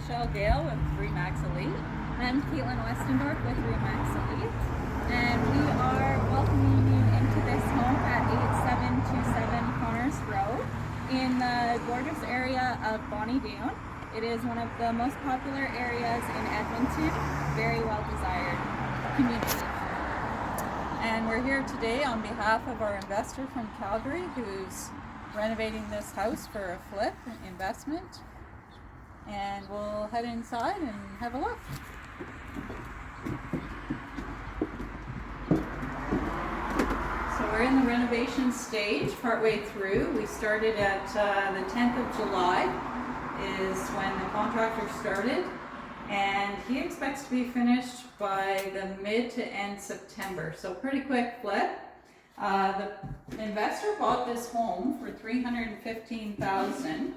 Michelle Gale with REMAX Elite. I'm Caitlin Westendorf with REMAX Elite. And we are welcoming you into this home at 8727 Connors Road in the gorgeous area of Bonnie Doon. It is one of the most popular areas in Edmonton, very well desired community. And we're here today on behalf of our investor from Calgary who's renovating this house for a flip investment. And we'll head inside and have a look. So we're in the renovation stage, partway through. We started at the 10th of July is when the contractor started, and he expects to be finished by the mid to end September, so pretty quick flip. The investor bought this home for $315,000,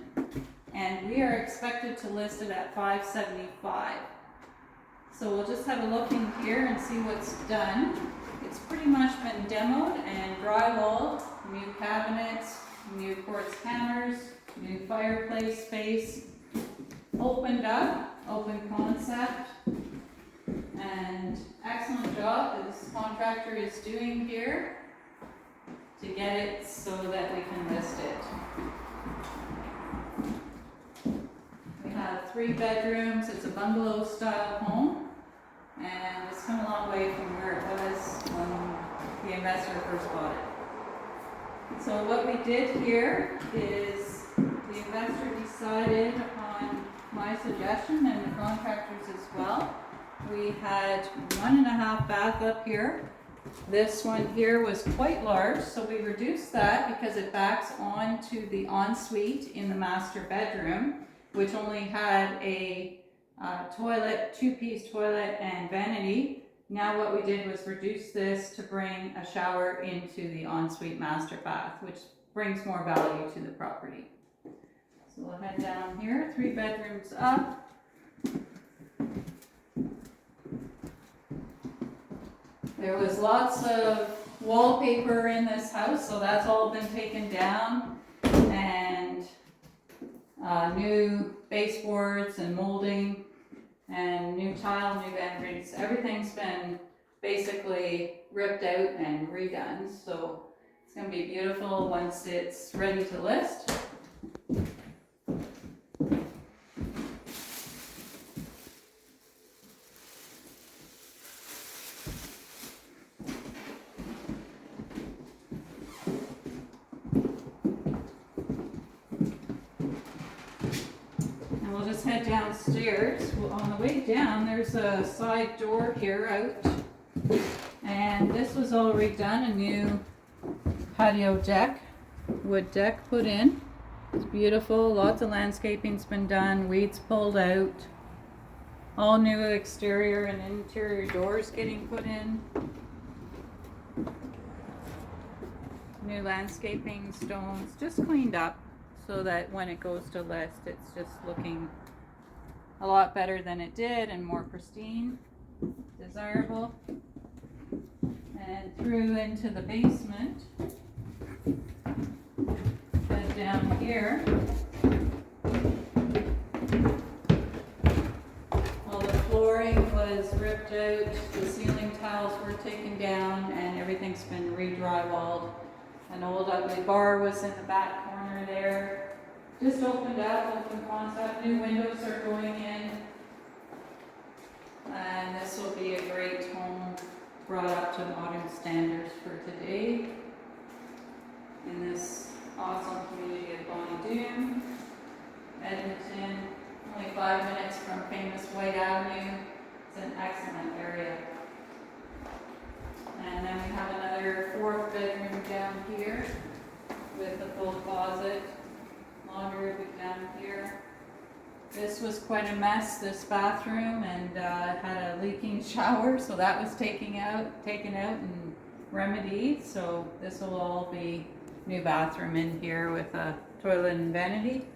and we are expected to list it at $575,000. So we'll just have a look in here and see what's done. It's pretty much been demoed and drywalled, new cabinets, new quartz counters, new fireplace space, opened up, open concept, and excellent job this contractor is doing here to get it so that we can list it. We have 3 bedrooms. It's a bungalow style home, and it's come a long way from where it was when the investor first bought it. So what we did here is the investor decided upon my suggestion and the contractors as well. We had 1.5 bath up here. This one here was quite large, so we reduced that because it backs onto the ensuite in the master bedroom, which only had a toilet, 2-piece toilet and vanity. Now what we did was reduce this to bring a shower into the ensuite master bath, which brings more value to the property. So we'll head down here, 3 bedrooms up. There was lots of wallpaper in this house, so that's all been taken down, and new baseboards and molding and new tile, new vanities. Everything's been basically ripped out and redone, so it's going to be beautiful once it's ready to list. We'll just head downstairs. Well, on the way down, there's a side door here out, and this was all redone. A new patio deck, wood deck put in. It's beautiful. Lots of landscaping's been done. Weeds pulled out. All new exterior and interior doors getting put in. New landscaping, stones, just cleaned up, so that when it goes to list, it's just looking a lot better than it did and more pristine, desirable. And through into the basement, head down here. All the flooring was ripped out, the ceiling tiles were taken down, and everything's been re-drywalled. An old ugly bar was in the back corner there. Just opened up, open concept, new windows are going in. And this will be a great home brought up to modern standards for today in this awesome community of Bonnie Doon, Edmonton, only 5 minutes from famous White Avenue. It's an excellent area. And then we have another 4th bedroom down here with a full closet. Laundry down here. This was quite a mess, this bathroom, and had a leaking shower, so that was taken out and remedied. So this will all be new bathroom in here with a toilet and vanity.